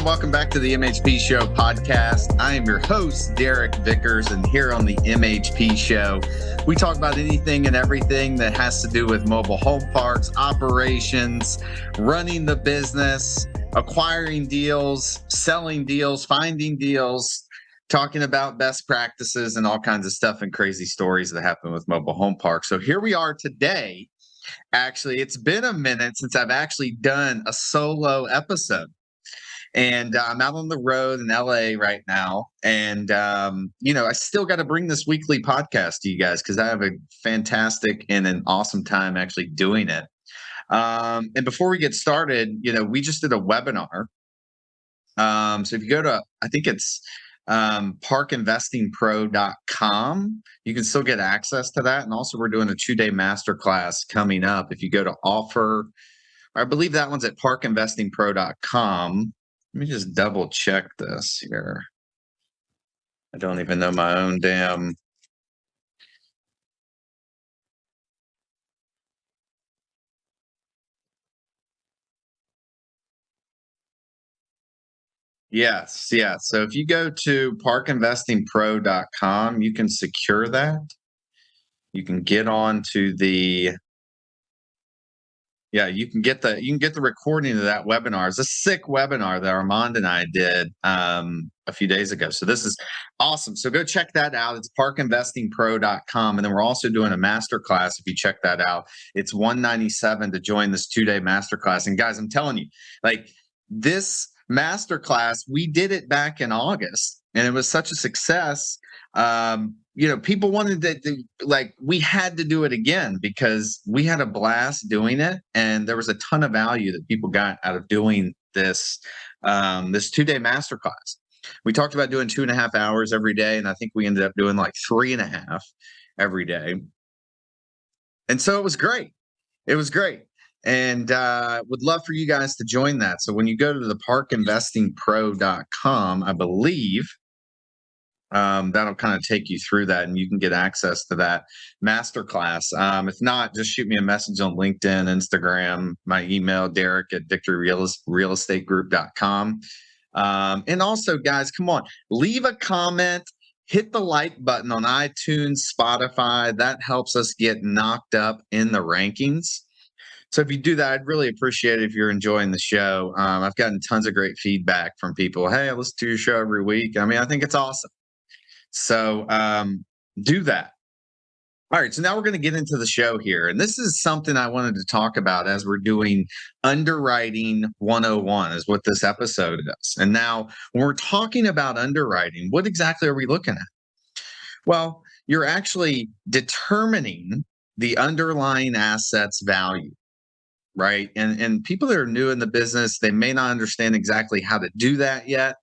welcome back to the MHP Show podcast. I am your host, Derek Vickers, and here on the MHP Show, we talk about anything and everything that has to do with mobile home parks, operations, running the business, acquiring deals, selling deals, finding deals, talking about best practices and all kinds of stuff and crazy stories that happen with mobile home parks. So here we are today. Actually, it's been a minute since I've actually done a solo episode. And I'm out on the road in LA right now. And, I still got to bring this weekly podcast to you guys because I have a fantastic and an awesome time actually doing it. And before we get started, we just did a webinar. So if you go to, I think it's parkinvestingpro.com, you can still get access to that. And also we're doing a 2-day masterclass coming up. If you go to offer, I believe that one's at parkinvestingpro.com. Let me just double check this here. I don't even know my own damn. Yes. So if you go to parkinvestingpro.com, you can secure that. You can get on to the you can get the recording of that webinar. It's a sick webinar that Armand and I did a few days ago. So this is awesome. So go check that out. It's parkinvestingpro.com. And then we're also doing a masterclass. If you check that out, it's $197 to join this 2-day masterclass. And guys, I'm telling you, like this masterclass, we did it back in August and it was such a success. People wanted to we had to do it again because we had a blast doing it. And there was a ton of value that people got out of doing this 2-day masterclass. We talked about doing 2.5 hours every day. And I think we ended up doing like 3.5 every day. And so it was great. And would love for you guys to join that. So when you go to the parkinvestingpro.com, I believe, that'll kind of take you through that and you can get access to that masterclass. If not, just shoot me a message on LinkedIn, Instagram, my email, Derek@victoryrealestategroup.com. And also, guys, come on, leave a comment, hit the like button on iTunes, Spotify. That helps us get knocked up in the rankings. So if you do that, I'd really appreciate it if you're enjoying the show. I've gotten tons of great feedback from people. Hey, I listen to your show every week. I mean, I think it's awesome. So do that. All right. So now we're going to get into the show here. And this is something I wanted to talk about as we're doing Underwriting 101 is what this episode is. And now when we're talking about underwriting, what exactly are we looking at? Well, you're actually determining the underlying asset's value. Right. And people that are new in the business, they may not understand exactly how to do that yet.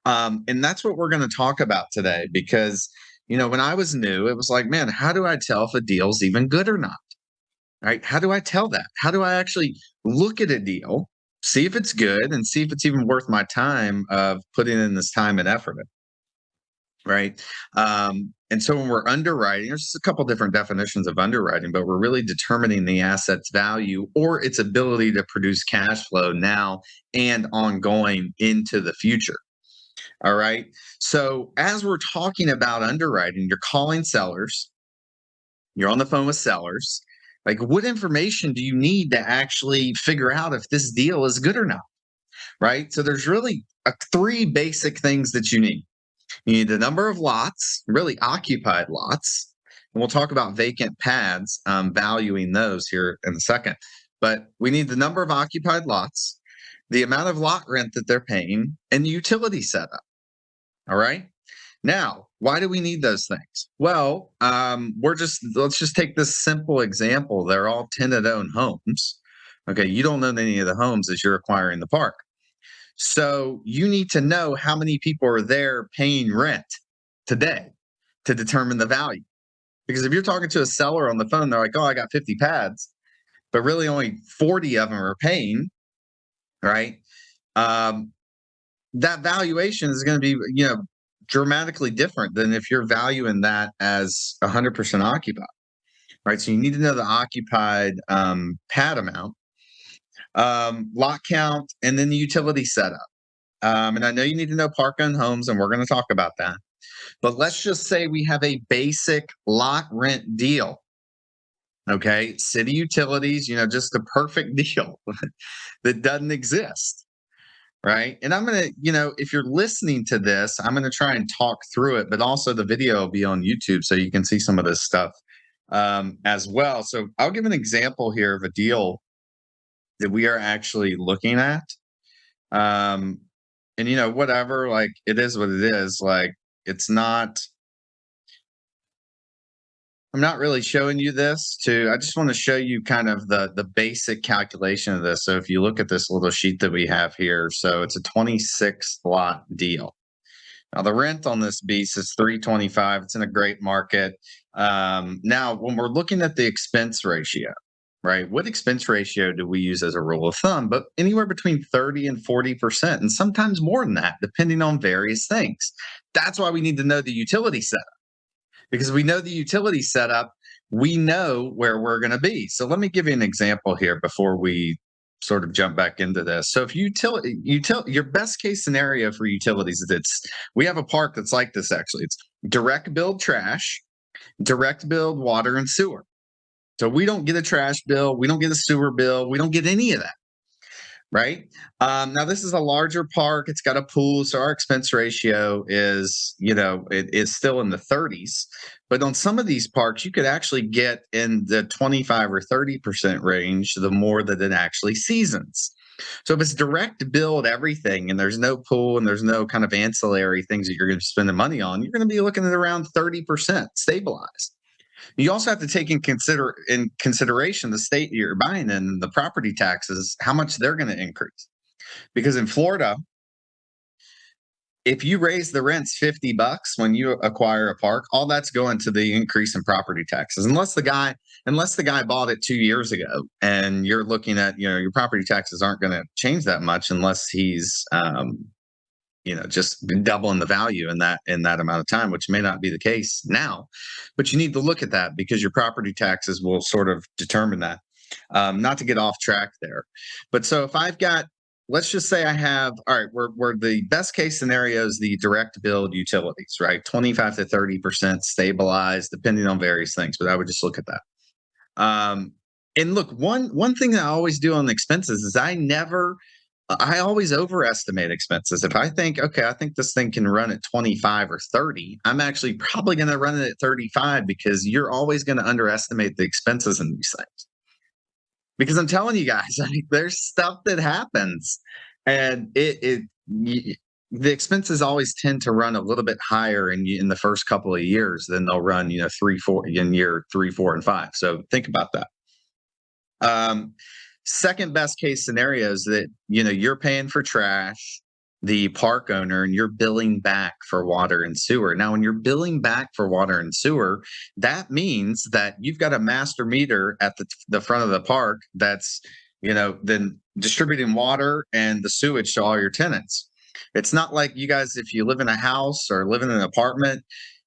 And that's what we're going to talk about today, because, when I was new, it was like, man, how do I tell if a deal's even good or not? Right. How do I tell that? How do I actually look at a deal, see if it's good and see if it's even worth my time of putting in this time and effort? Right. And so when we're underwriting, there's just a couple different definitions of underwriting, but we're really determining the asset's value or its ability to produce cash flow now and ongoing into the future. All right. So as we're talking about underwriting, you're calling sellers, you're on the phone with sellers. Like, what information do you need to actually figure out if this deal is good or not? Right. So there's really 3 basic things that you need. You need the number of lots, really occupied lots. And we'll talk about vacant pads, valuing those here in a second. But we need the number of occupied lots, the amount of lot rent that they're paying, and the utility setup. All right. Now, why do we need those things? Well, let's just take this simple example. They're all tenant-owned homes. Okay. You don't own any of the homes as you're acquiring the park. So you need to know how many people are there paying rent today to determine the value. Because if you're talking to a seller on the phone, they're like, oh, I got 50 pads, but really only 40 of them are paying, right? That valuation is going to be, dramatically different than if you're valuing that as 100% occupied, right? So you need to know the occupied pad amount, lot count, and then the utility setup. And I know you need to know park-owned homes, and we're going to talk about that. But let's just say we have a basic lot rent deal. Okay. City utilities, just a perfect deal that doesn't exist. Right. And I'm going to, if you're listening to this, I'm going to try and talk through it, but also the video will be on YouTube so you can see some of this stuff as well. So I'll give an example here of a deal that we are actually looking at. Um, and, whatever, like it is what it is. Like it's not, I'm not really showing you this I just want to show you kind of the basic calculation of this. So if you look at this little sheet that we have here, so it's a 26 lot deal. Now the rent on this beast is 325. It's in a great market. Now when we're looking at the expense ratio, right? What expense ratio do we use as a rule of thumb? But anywhere between 30 and 40%, and sometimes more than that, depending on various things. That's why we need to know the utility setup. Because we know the utility setup, we know where we're going to be. So let me give you an example here before we sort of jump back into this. So if your best case scenario for utilities is we have a park that's like this actually. It's direct billed trash, direct billed water and sewer. So we don't get a trash bill, we don't get a sewer bill, we don't get any of that. Right. Now, this is a larger park. It's got a pool. So our expense ratio is, it is still in the 30s. But on some of these parks, you could actually get in the 25 or 30% range the more that it actually seasons. So if it's direct billed everything and there's no pool and there's no kind of ancillary things that you're going to spend the money on, you're going to be looking at around 30% stabilized. You also have to take in consideration the state you're buying in, the property taxes, how much they're going to increase. Because in Florida, if you raise the rents $50 when you acquire a park, all that's going to the increase in property taxes. Unless the guy bought it 2 years ago, and you're looking at, your property taxes aren't going to change that much unless he's just doubling the value in that amount of time, which may not be the case now. But you need to look at that because your property taxes will sort of determine that. Not to get off track there. But so if I've got, let's just say I have, all right, we're the best case scenario is the direct billed utilities, right? 25 to 30% stabilized, depending on various things. But I would just look at that. And look, one thing that I always do on the expenses is I always overestimate expenses. If I think, okay, I think this thing can run at 25 or 30, I'm actually probably going to run it at 35 because you're always going to underestimate the expenses in these things. Because I'm telling you guys, there's stuff that happens, and the expenses always tend to run a little bit higher in the first couple of years than they'll run, 3, 4 in year 3, 4, and 5. So think about that. Second best case scenario is that, you're paying for trash, the park owner, and you're billing back for water and sewer. Now, when you're billing back for water and sewer, that means that you've got a master meter at the front of the park that's, then distributing water and the sewage to all your tenants. It's not like you guys, if you live in a house or live in an apartment,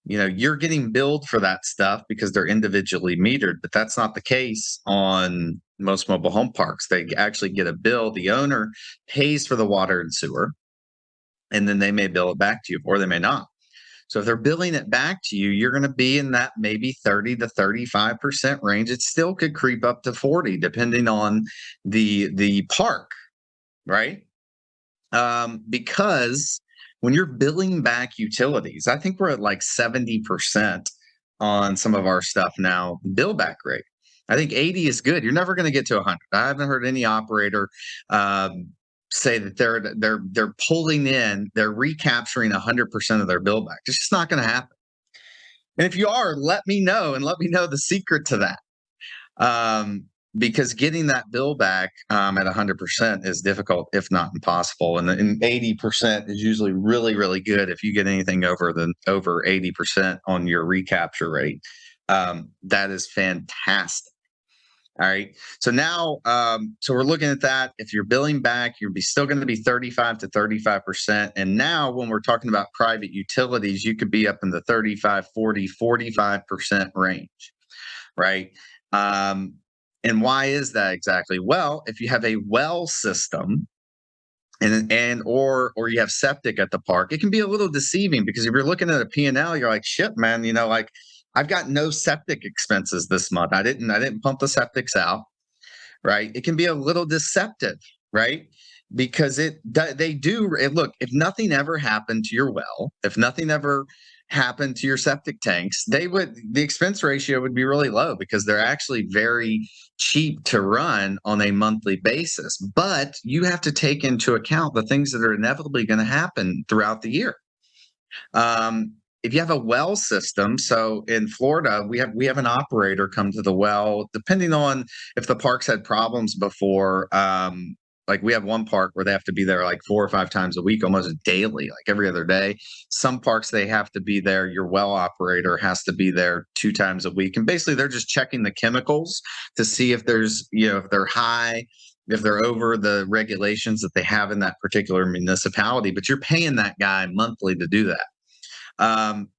you're getting billed for that stuff because they're individually metered, but that's not the case on most mobile home parks. They actually get a bill. The owner pays for the water and sewer, and then they may bill it back to you, or they may not. So if they're billing it back to you, you're going to be in that maybe 30 to 35% range. It still could creep up to 40, depending on the park, right? Because when you're billing back utilities, I think we're at like 70% on some of our stuff now, bill back rate. I think 80 is good. You're never going to get to 100. I haven't heard any operator say that they're pulling in, they're recapturing 100% of their bill back. It's just not going to happen. And if you are, let me know, and let me know the secret to that. Because getting that bill back at 100% is difficult, if not impossible. And 80% is usually really, really good if you get anything over 80% on your recapture rate. That is fantastic. All right. So now, so we're looking at that. If you're billing back, you're still going to be 35 to 35%. And now when we're talking about private utilities, you could be up in the 35, 40, 45% range, right? And why is that exactly? Well, if you have a well system, or you have septic at the park, it can be a little deceiving because if you're looking at a P&L, you're like, shit, man, like I've got no septic expenses this month. I didn't pump the septics out, right? It can be a little deceptive, right? Because they do look, if nothing ever happened to your well, if nothing ever happened to your septic tanks, the expense ratio would be really low because they're actually very cheap to run on a monthly basis. But you have to take into account the things that are inevitably going to happen throughout the year. If you have a well system, so in Florida, we have an operator come to the well, depending on if the park's had problems before. Like we have one park where they have to be there like 4 or 5 times a week, almost daily, like every other day. Some parks they have to be there. Your well operator has to be there 2 times a week, and basically they're just checking the chemicals to see if there's if they're high, if they're over the regulations that they have in that particular municipality. But you're paying that guy monthly to do that.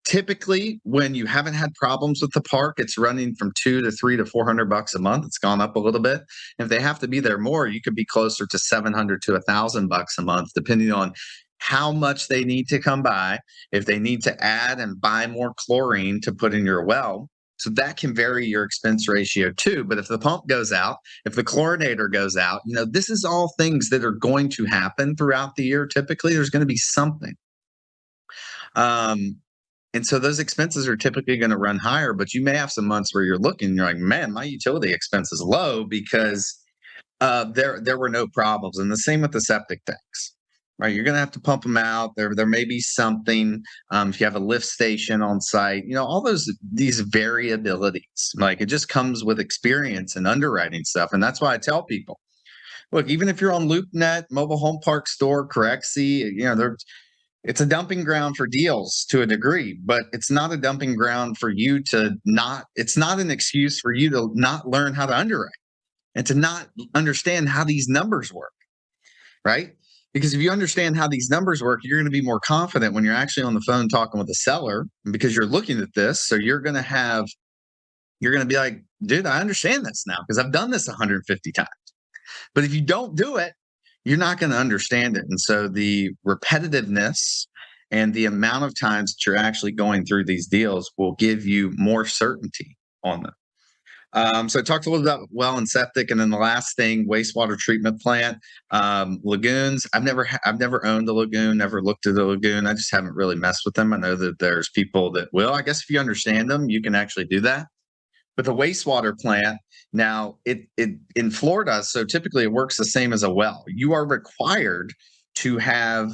Typically, when you haven't had problems with the park, it's running from $200 to $300 to $400 a month. It's gone up a little bit. If they have to be there more, you could be closer to $700 to $1,000 a month, depending on how much they need to come by. If they need to add and buy more chlorine to put in your well, so that can vary your expense ratio too. But if the pump goes out, if the chlorinator goes out, this is all things that are going to happen throughout the year. Typically, there's going to be something. And so those expenses are typically going to run higher, but you may have some months where you're like, man, my utility expense is low because there were no problems. And the same with the septic tanks, right? You're going to have to pump them out. There may be something, if you have a lift station on site, all these variabilities, like it just comes with experience and underwriting stuff. And that's why I tell people, look, even if you're on LoopNet, Mobile Home Park Store, Corexy, it's a dumping ground for deals to a degree, but it's not a dumping ground for you it's not an excuse for you to not learn how to underwrite and to not understand how these numbers work, right? Because if you understand how these numbers work, you're going to be more confident when you're actually on the phone talking with a seller because you're looking at this. So you're going to be like, dude, I understand this now because I've done this 150 times. But if you don't do it, you're not going to understand it. And so the repetitiveness and the amount of times that you're actually going through these deals will give you more certainty on them. So I talked a little about well and septic, and then the last thing, wastewater treatment plant, lagoons. I've never owned a lagoon, never looked at a lagoon. I just haven't really messed with them. I know that there's people that will. I guess if you understand them, you can actually do that. But the wastewater plant, now it in Florida, so typically it works the same as a well. You are required to have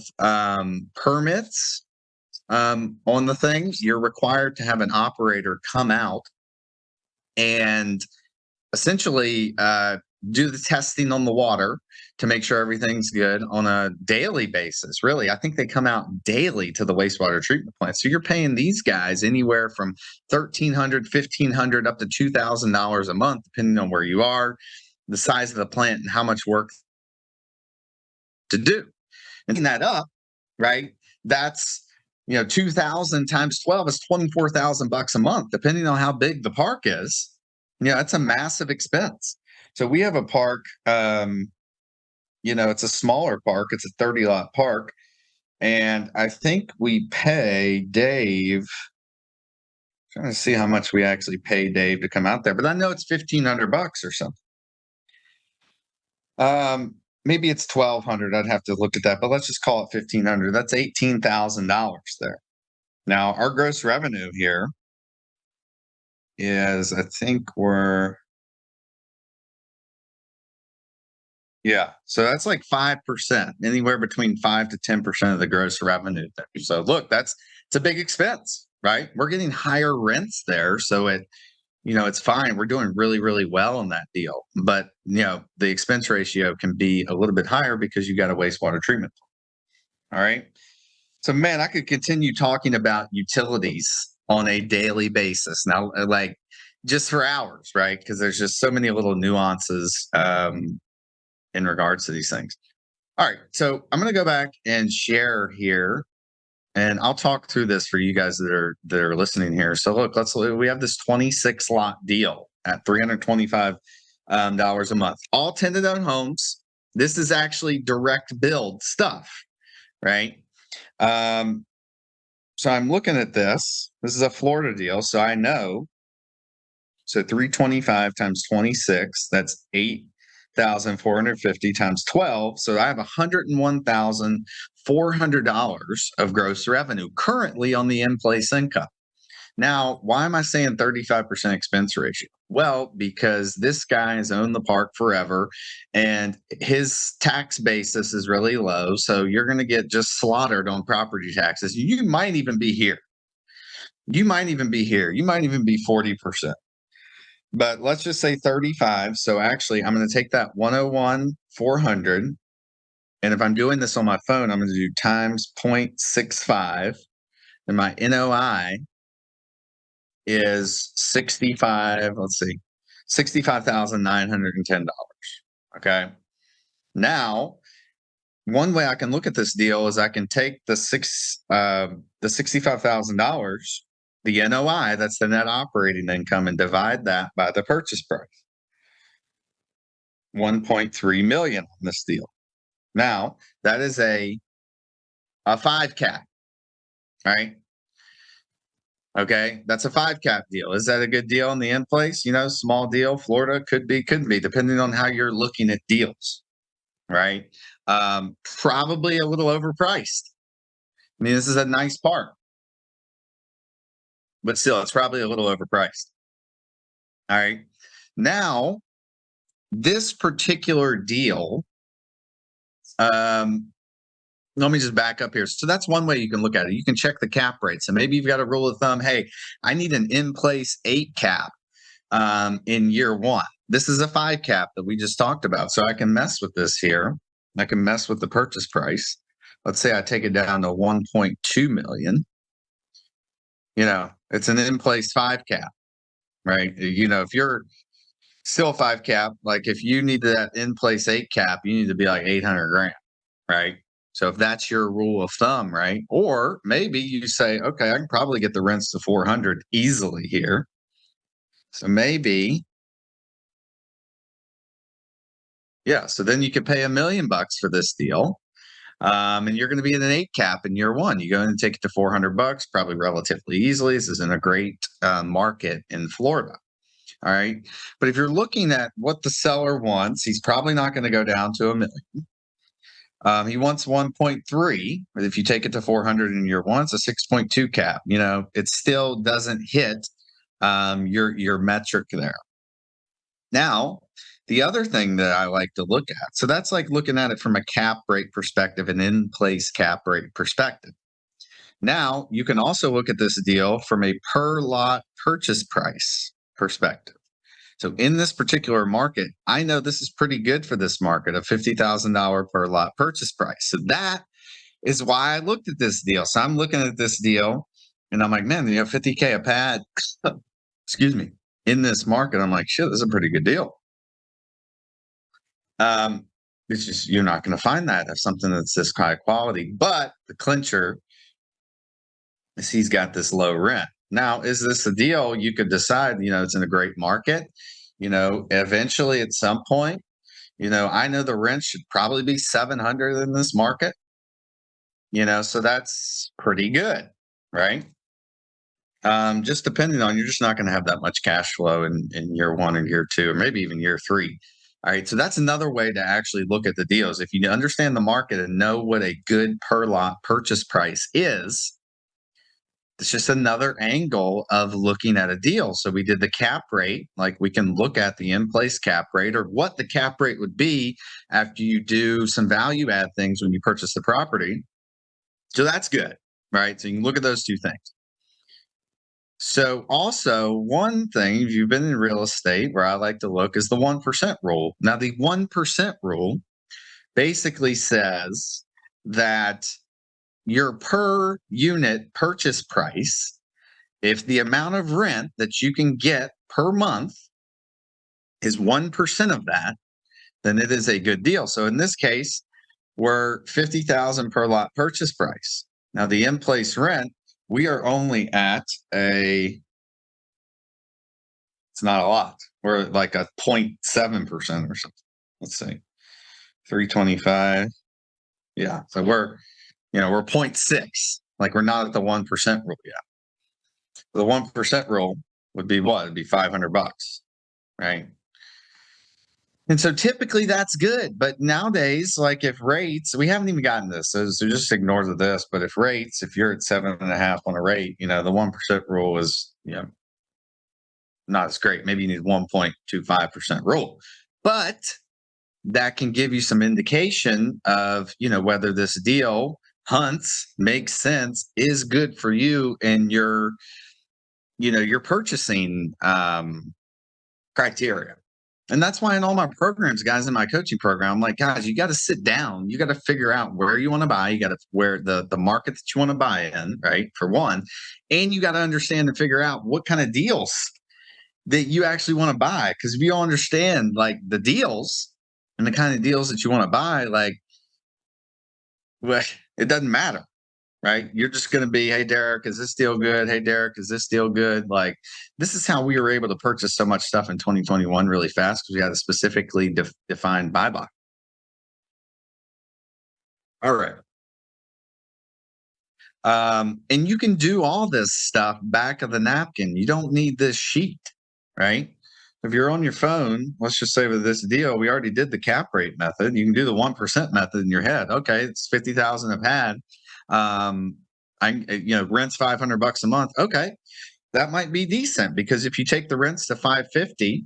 permits on the things. You're required to have an operator come out and essentially do the testing on the water to make sure everything's good on a daily basis. Really, I think they come out daily to the wastewater treatment plant. So you're paying these guys anywhere from $1,300, $1,500 up to $2,000 a month, depending on where you are, the size of the plant, and how much work to do. And that up, right? That's 2,000 times 12 is $24,000 a month, depending on how big the park is. That's a massive expense. So we have a park, it's a smaller park. It's a 30-lot park. And I think we pay Dave, trying to see how much we actually pay Dave to come out there, but I know it's $1,500 or something. Maybe it's $1,200. I'd have to look at that, but let's just call it $1,500. That's $18,000 there. Now, our gross revenue here is, I think so that's like 5%, anywhere between 5 to 10% of the gross revenue there. So look, it's a big expense, right? We're getting higher rents there, so it's fine. We're doing really, really well on that deal. But the expense ratio can be a little bit higher because you got a wastewater treatment plant. All right. So man, I could continue talking about utilities on a daily basis now, like just for hours, right? Because there's just so many little nuances in regards to these things. All right, so I'm going to go back and share here, and I'll talk through this for you guys that are listening here. So look, we have this 26 lot deal at $325 a month, all tenant owned homes. This is actually direct build stuff, right? So I'm looking at this. This is a Florida deal, so I know. So 325 times 26, that's 8,450 times 12. So I have $101,400 of gross revenue currently on the in-place income. Now, why am I saying 35% expense ratio? Well, because this guy has owned the park forever and his tax basis is really low. So you're going to get just slaughtered on property taxes. You might even be here. You might even be here. You might even be 40%. But let's just say 35. So actually, I'm going to take that 101,400. And if I'm doing this on my phone, I'm going to do times 0.65. And my NOI is 65. Let's see, $65,910. Okay. Now, one way I can look at this deal is I can take the $65,000, the NOI, that's the net operating income, and divide that by the purchase price. 1.3 million on this deal. Now, that is a 5 cap, right? Okay, that's a 5 cap deal. Is that a good deal in the in place? Small deal, Florida could be, couldn't be, depending on how you're looking at deals, right? Probably a little overpriced. I mean, this is a nice park, but still, it's probably a little overpriced. All right. Now, this particular deal, let me just back up here. So that's one way you can look at it. You can check the cap rate. So maybe you've got a rule of thumb. Hey, I need an in-place 8 cap in year 1. This is a 5 cap that we just talked about. So I can mess with this here. I can mess with the purchase price. Let's say I take it down to 1.2 million. It's an in-place 5 cap, right? If you're still 5 cap, like if you need that in-place 8 cap, you need to be like 800 grand, right? So if that's your rule of thumb, right? Or maybe you say, okay, I can probably get the rents to 400 easily here. So maybe, yeah. So then you could pay $1 million for this deal. And you're going to be in an 8 cap in year 1. You go in and take it to $400, probably relatively easily. This is in a great market in Florida. All right. But if you're looking at what the seller wants, he's probably not going to go down to $1 million. He wants 1.3. But if you take it to 400 in year 1, it's a 6.2 cap. It still doesn't hit your metric there. Now, the other thing that I like to look at, so that's like looking at it from a cap rate perspective, an in-place cap rate perspective. Now, you can also look at this deal from a per lot purchase price perspective. So in this particular market, I know this is pretty good for this market, a $50,000 per lot purchase price. So that is why I looked at this deal. So I'm looking at this deal and I'm like, man, $50K a pad, excuse me, in this market. I'm like, shit, this is a pretty good deal. It's just, you're not going to find that of something that's this high quality. But the clincher is he's got this low rent. Now, is this a deal you could decide, it's in a great market, eventually at some point, I know the rent should probably be 700 in this market, so that's pretty good, right? Just depending on, you're just not going to have that much cash flow in year 1 or year 2, or maybe even year 3. All right. So that's another way to actually look at the deals. If you understand the market and know what a good per lot purchase price is, it's just another angle of looking at a deal. So we did the cap rate, like we can look at the in-place cap rate or what the cap rate would be after you do some value add things when you purchase the property. So that's good, right? So you can look at those two things. So also one thing, if you've been in real estate, where I like to look is the 1% rule. Now, the 1% rule basically says that your per unit purchase price, if the amount of rent that you can get per month is 1% of that, then it is a good deal. So in this case, we're $50,000 per lot purchase price. Now, the in-place rent, we are only at it's not a lot. We're like a 0.7% or something. Let's see. 325. Yeah. So we're 0.6. Like we're not at the 1% rule yet. The 1% rule would be what? It'd be $500, right? And so typically that's good. But nowadays, like if rates, we haven't even gotten this. So just ignore this. But if you're at 7.5 on a rate, the 1% rule is, not as great. Maybe you need 1.25% rule. But that can give you some indication of, whether this deal makes sense, is good for you and your purchasing criteria. And that's why in all my programs, guys, in my coaching program, I'm like, guys, you got to sit down. You got to figure out where you want to buy. You got to where the market that you want to buy in, right? For one, and you got to understand and figure out what kind of deals that you actually want to buy. Because if you don't understand like the deals and the kind of deals that you want to buy, like, well, it doesn't matter. Right? You're just going to be, hey, Derek, is this deal good? Hey, Derek, is this deal good? Like, this is how we were able to purchase so much stuff in 2021 really fast because we had a specifically defined buy box. All right. And you can do all this stuff back of the napkin. You don't need this sheet, right? If you're on your phone, let's just say with this deal, we already did the cap rate method. You can do the 1% method in your head. Okay, it's 50,000 a pad. Rent's $500 a month. Okay, that might be decent because if you take the rents to 550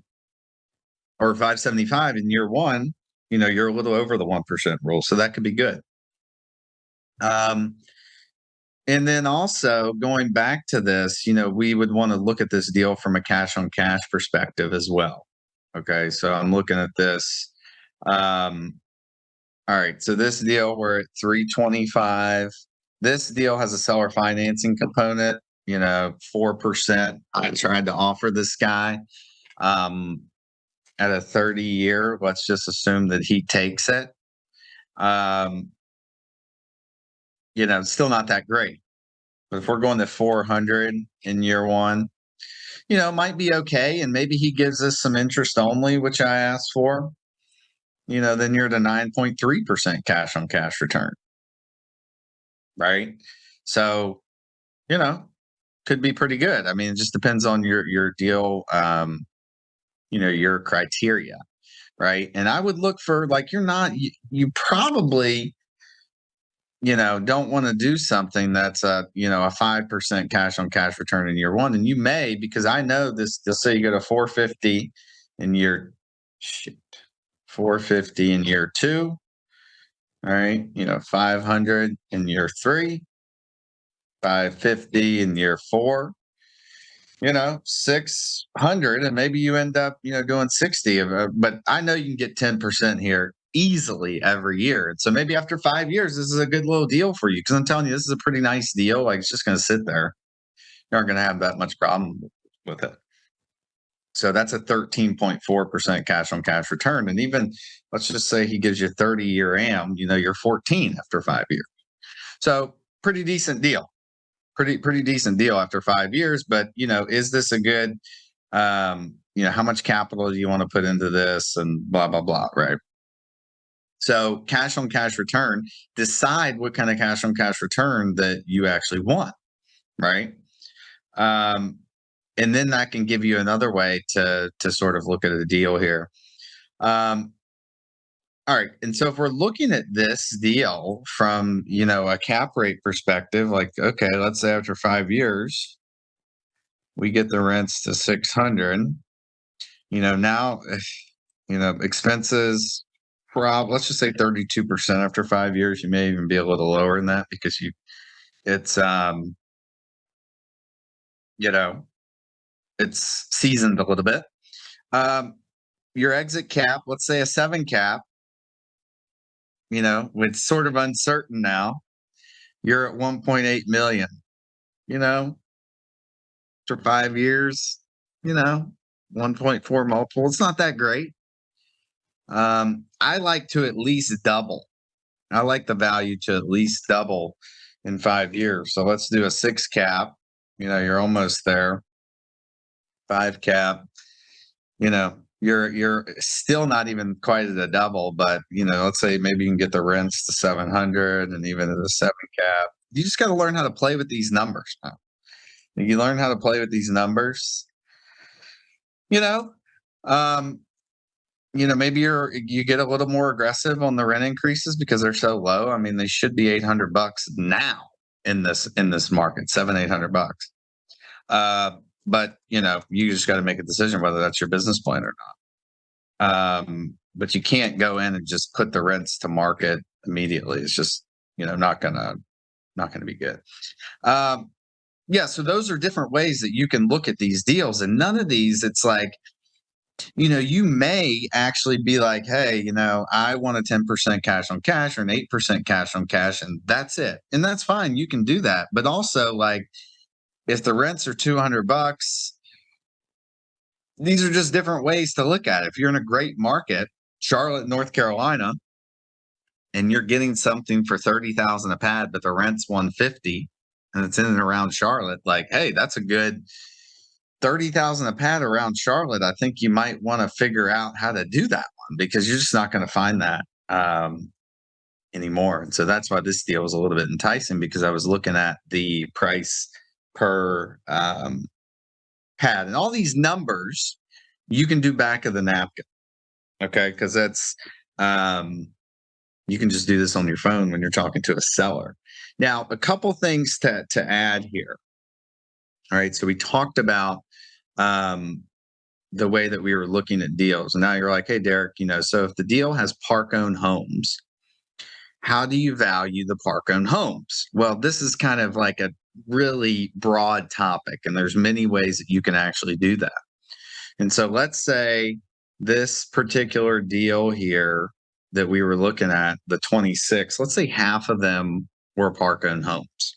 or 575 in year one, you're a little over the 1% rule, so that could be good. And then also going back to this, we would want to look at this deal from a cash on cash perspective as well. Okay, so I'm looking at this. All right, so this deal we're at 325. This deal has a seller financing component, 4%. I tried to offer this guy at a 30-year. Let's just assume that he takes it. Still not that great. But if we're going to 400 in year one, it might be okay. And maybe he gives us some interest only, which I asked for. Then you're at a 9.3% cash on cash return. Right. So, could be pretty good. I mean, it just depends on your deal, your criteria. Right. And I would look for like, you probably, don't want to do something that's a 5% cash on cash return in year one. And you may, because I know this, they'll say you go to 450 in year 450 in year two. All right. 500 in year three, 550 in year four, 600, and maybe you end up, doing 60. But I know you can get 10% here easily every year. And so maybe after 5 years, this is a good little deal for you because I'm telling you, this is a pretty nice deal. Like it's just going to sit there. You aren't going to have that much problem with it. So that's a 13.4% cash on cash return. And even let's just say he gives you 30-year AM, you're 14 after 5 years. So pretty decent deal. Pretty decent deal after 5 years. But, is this a good, how much capital do you want to put into this and blah, blah, blah, right? So cash on cash return, decide what kind of cash on cash return that you actually want, right? And then that can give you another way to sort of look at a deal here. All right. And so if we're looking at this deal from, a cap rate perspective, like, okay, let's say after 5 years, we get the rents to 600, now, expenses, let's just say 32% after 5 years. You may even be a little lower than that because it's seasoned a little bit. Your exit cap, let's say a 7 cap, it's sort of uncertain now. You're at 1.8 million, for 5 years, 1.4 multiple. It's not that great. I like to at least double. I like the value to at least double in 5 years. So let's do a 6 cap. You're almost there. 5 cap, you're still not even quite at a double, but let's say maybe you can get the rents to 700 and even at a 7 cap. You just got to learn how to play with these numbers. You learn how to play with these numbers. You know, um, maybe you get a little more aggressive on the rent increases because they're so low. I mean, they should be $800 now in this market, 700-800 bucks. But you just got to make a decision whether that's your business plan or not. But you can't go in and just put the rents to market immediately. It's just not gonna be good. Yeah, so those are different ways that you can look at these deals, and none of these, it's like, you may actually be like, hey, I want a 10% cash on cash or an 8% cash on cash, and that's it. And that's fine. You can do that. But also, like, if the rents are $200, these are just different ways to look at it. If you're in a great market, Charlotte, North Carolina, and you're getting something for 30,000 a pad, but the rent's 150 and it's in and around Charlotte, like, hey, that's a good 30,000 a pad around Charlotte. I think you might want to figure out how to do that one because you're just not going to find that anymore. And so that's why this deal was a little bit enticing, because I was looking at the price per pad and all these numbers you can do back of the napkin. Okay. Because that's, you can just do this on your phone when you're talking to a seller. Now, a couple things to add here. All right. So we talked about the way that we were looking at deals. And now you're like, hey, Derek, so if the deal has park-owned homes, how do you value the park-owned homes? Well, this is kind of like a really broad topic, and there's many ways that you can actually do that. And so let's say this particular deal here that we were looking at, the 26, let's say half of them were park-owned homes,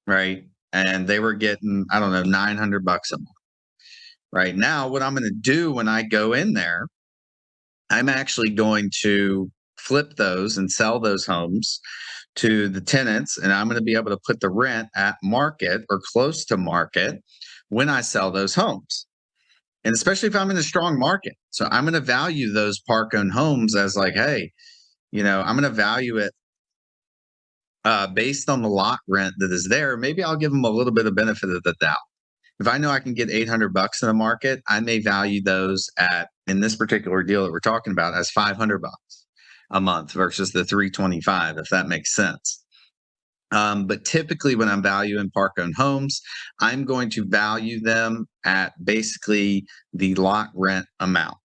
right? And they were getting, I don't know, $900 a month. Right now, what I'm going to do when I go in there, I'm actually going to flip those and sell those homes to the tenants, and I'm going to be able to put the rent at market or close to market when I sell those homes. And especially if I'm in a strong market. So I'm going to value those park-owned homes as like, hey, I'm going to value it based on the lot rent that is there. Maybe I'll give them a little bit of benefit of the doubt. If I know I can get $800 in the market, I may value those in this particular deal that we're talking about, as $500 a month versus the $325, if that makes sense. But typically when I'm valuing park-owned homes, I'm going to value them at basically the lot rent amount.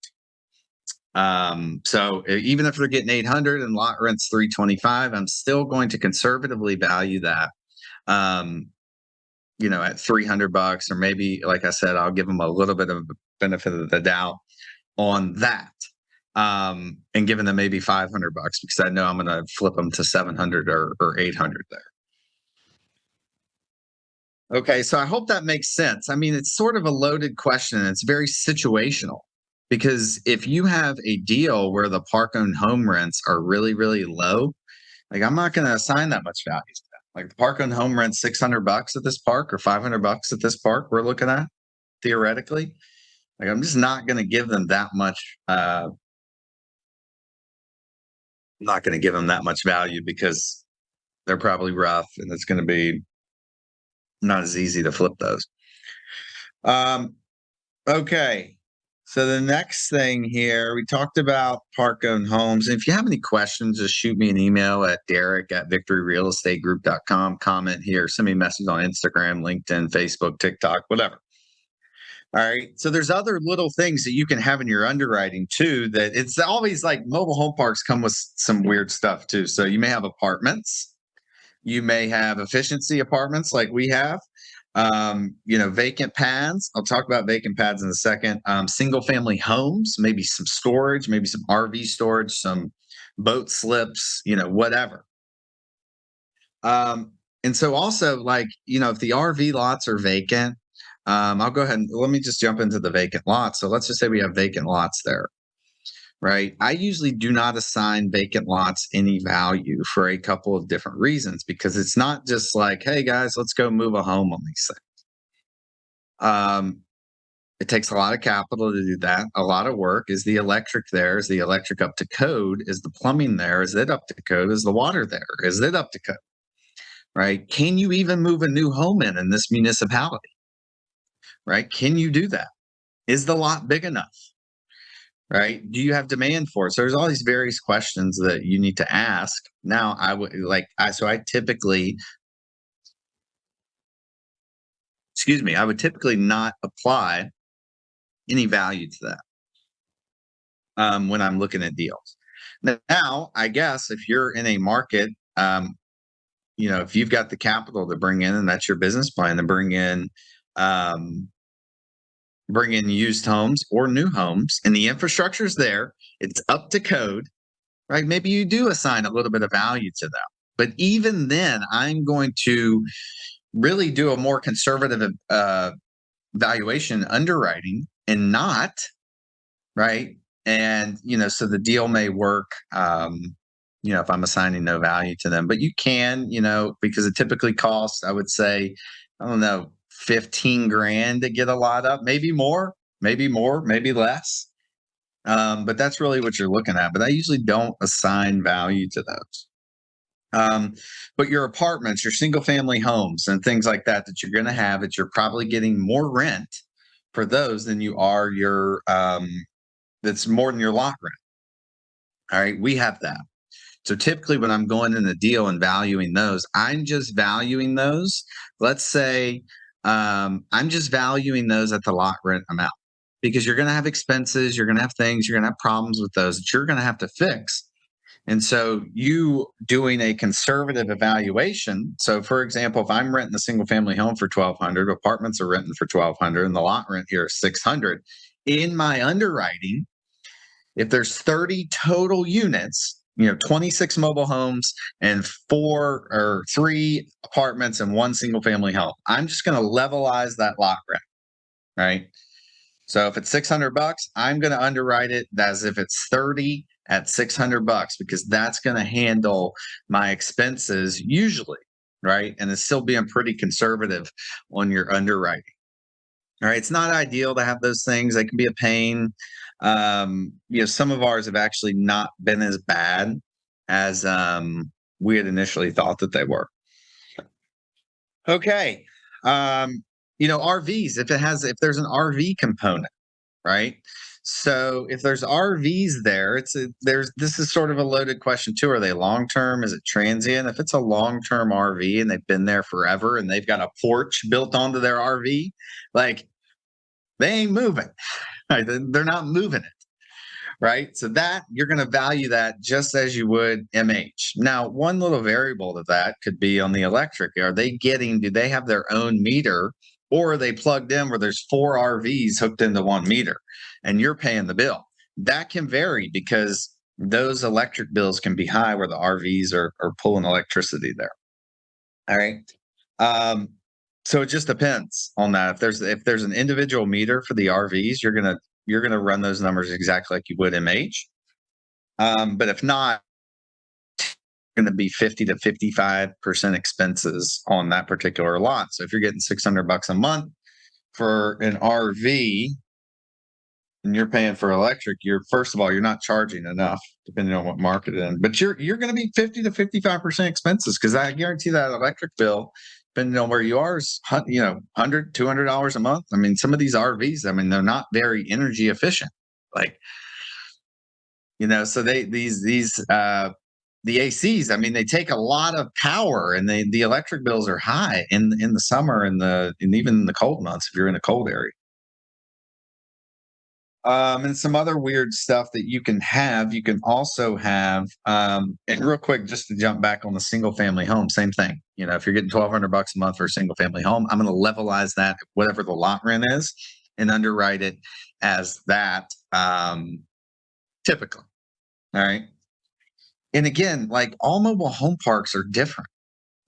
So even if they're getting 800 and lot rent's 325, I'm still going to conservatively value that. At $300, or maybe, like I said, I'll give them a little bit of benefit of the doubt on that, and giving them maybe $500 because I know I'm going to flip them to 700 or 800 there. Okay, so I hope that makes sense. I mean, it's sort of a loaded question, and it's very situational, because if you have a deal where the park-owned home rents are really, really low, like, I'm not going to assign that much value to that. Like, the park-owned home rent $600 at this park or $500 at this park we're looking at, theoretically. Like, I'm just not going to give them that much. Not going to give them that much value because they're probably rough, and it's going to be not as easy to flip those. Okay. So the next thing here, we talked about park-owned homes. And if you have any questions, just shoot me an email at derek@victoryrealestategroup.com. Comment here, send me a message on Instagram, LinkedIn, Facebook, TikTok, whatever. All right. So there's other little things that you can have in your underwriting too, that it's always like mobile home parks come with some weird stuff too. So you may have apartments. You may have efficiency apartments like we have. Vacant pads. I'll talk about vacant pads in a second. Single family homes, maybe some storage, maybe some RV storage, some boat slips, whatever. And so also, like, if the RV lots are vacant, I'll go ahead and let me just jump into the vacant lots. So let's just say we have vacant lots there, right? I usually do not assign vacant lots any value for a couple of different reasons, because it's not just like, hey guys, let's go move a home on these things. It takes a lot of capital to do that, a lot of work. Is the electric there? Is the electric up to code? Is the plumbing there? Is it up to code? Is the water there? Is it up to code? Right? Can you even move a new home in this municipality? Right? Can you do that? Is the lot big enough? Right? Do you have demand for it? So there's all these various questions that you need to ask. Now, I typically, I would typically not apply any value to that when I'm looking at deals. Now, I guess if you're in a market, if you've got the capital to bring in, and that's your business plan to um, bring in used homes or new homes, and the infrastructure's there, it's up to code, right? Maybe you do assign a little bit of value to them. But even then, I'm going to really do a more conservative valuation underwriting and not, right? And, so the deal may work, if I'm assigning no value to them. But you can, because it typically costs, I would say, I don't know, 15 grand to get a lot up, maybe more, maybe less. But that's really what you're looking at. But I usually don't assign value to those. But your apartments, your single family homes and things like that you're going to have, that you're probably getting more rent for those than you are that's more than your lot rent. All right. We have that. So typically when I'm going in a deal and valuing those, I'm just valuing those. Let's say I'm just valuing those at the lot rent amount, because you're going to have expenses, you're going to have things, you're going to have problems with those that you're going to have to fix. And so you doing a conservative evaluation. So for example, if I'm renting a single family home for $1,200, apartments are renting for $1,200, and the lot rent here is $600. In my underwriting, if there's 30 total units, 26 mobile homes and 3 apartments and 1 single family home, I'm just going to levelize that lot rent, right? So if it's $600, I'm going to underwrite it as if it's 30 at $600, because that's going to handle my expenses usually, right? And it's still being pretty conservative on your underwriting. All right, it's not ideal to have those things. They can be a pain. Some of ours have actually not been as bad as we had initially thought that they were. Okay. RVs, if there's an RV component, right? So if there's RVs there, this is sort of a loaded question too. Are they long-term? Is it transient? If it's a long-term RV and they've been there forever and they've got a porch built onto their RV, like, they ain't moving. Right? They're not moving it. Right? So that you're going to value that just as you would MH. Now, one little variable to that could be on the electric. Do they have their own meter, or are they plugged in where there's 4 RVs hooked into one meter and you're paying the bill? That can vary, because those electric bills can be high where the RVs are pulling electricity there. All right. So it just depends on that. If there's an individual meter for the RVs, you're gonna run those numbers exactly like you would MH. But if not, going to be 50 to 55% expenses on that particular lot. So if you're getting $600 a month for an RV and you're paying for electric, first of all, you're not charging enough, depending on what market it's in. But you're going to be 50 to 55% expenses, because I guarantee that electric bill, depending on where you are, is $100, $200 a month. I mean, some of these RVs, they're not very energy efficient. So the ACs, they take a lot of power, and the electric bills are high in the summer and even in the cold months if you're in a cold area. And some other weird stuff that you can have. You can also have, and real quick, just to jump back on the single family home, same thing. If you're getting $1,200 a month for a single family home, I'm going to levelize that, whatever the lot rent is, and underwrite it as that, typically. All right. And again, all mobile home parks are different.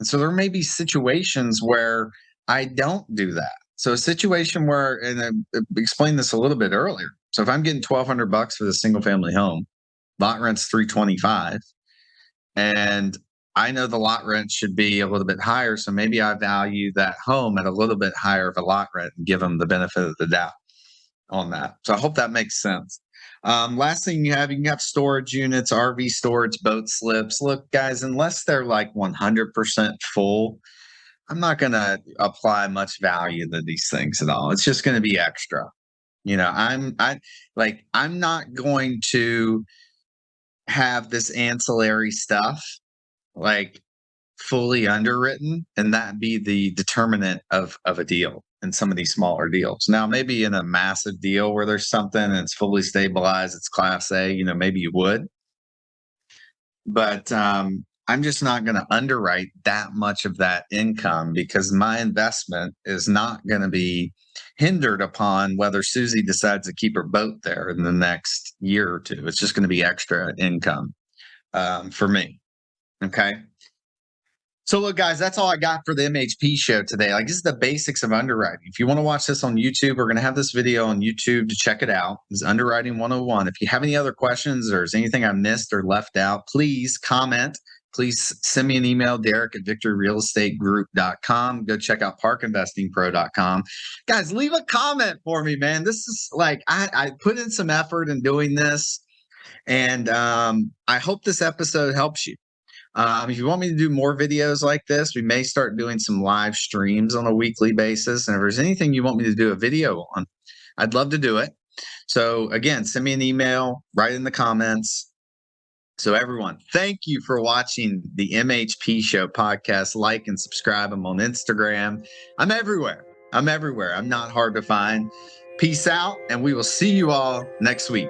And so there may be situations where I don't do that. So a situation where, and I explained this a little bit earlier. So if I'm getting $1,200 for the single family home, lot rent's $325, and I know the lot rent should be a little bit higher. So maybe I value that home at a little bit higher of a lot rent and give them the benefit of the doubt. on that. So I hope that makes sense. Last thing you can have storage units, RV storage, boat slips. Look, guys, unless they're like 100% full, I'm not going to apply much value to these things at all. It's just going to be extra. I'm not going to have this ancillary stuff like fully underwritten and that be the determinant of a deal in some of these smaller deals. Now, maybe in a massive deal where there's something and it's fully stabilized, it's class A, maybe you would. But I'm just not going to underwrite that much of that income because my investment is not going to be hindered upon whether Susie decides to keep her boat there in the next year or two. It's just going to be extra income for me. Okay. So look, guys, that's all I got for the MHP show today. Like, this is the basics of underwriting. If you want to watch this on YouTube, we're going to have this video on YouTube to check it out. It's Underwriting 101. If you have any other questions or is anything I missed or left out, please comment. Please send me an email, Derek@victoryrealestategroup.com. Go check out parkinvestingpro.com. Guys, leave a comment for me, man. This is like, I put in some effort in doing this, and I hope this episode helps you. If you want me to do more videos like this, we may start doing some live streams on a weekly basis. And if there's anything you want me to do a video on, I'd love to do it. So again, send me an email, write in the comments. So everyone, thank you for watching the MHP Show podcast. Like and subscribe. I'm on Instagram. I'm everywhere. I'm not hard to find. Peace out, and we will see you all next week.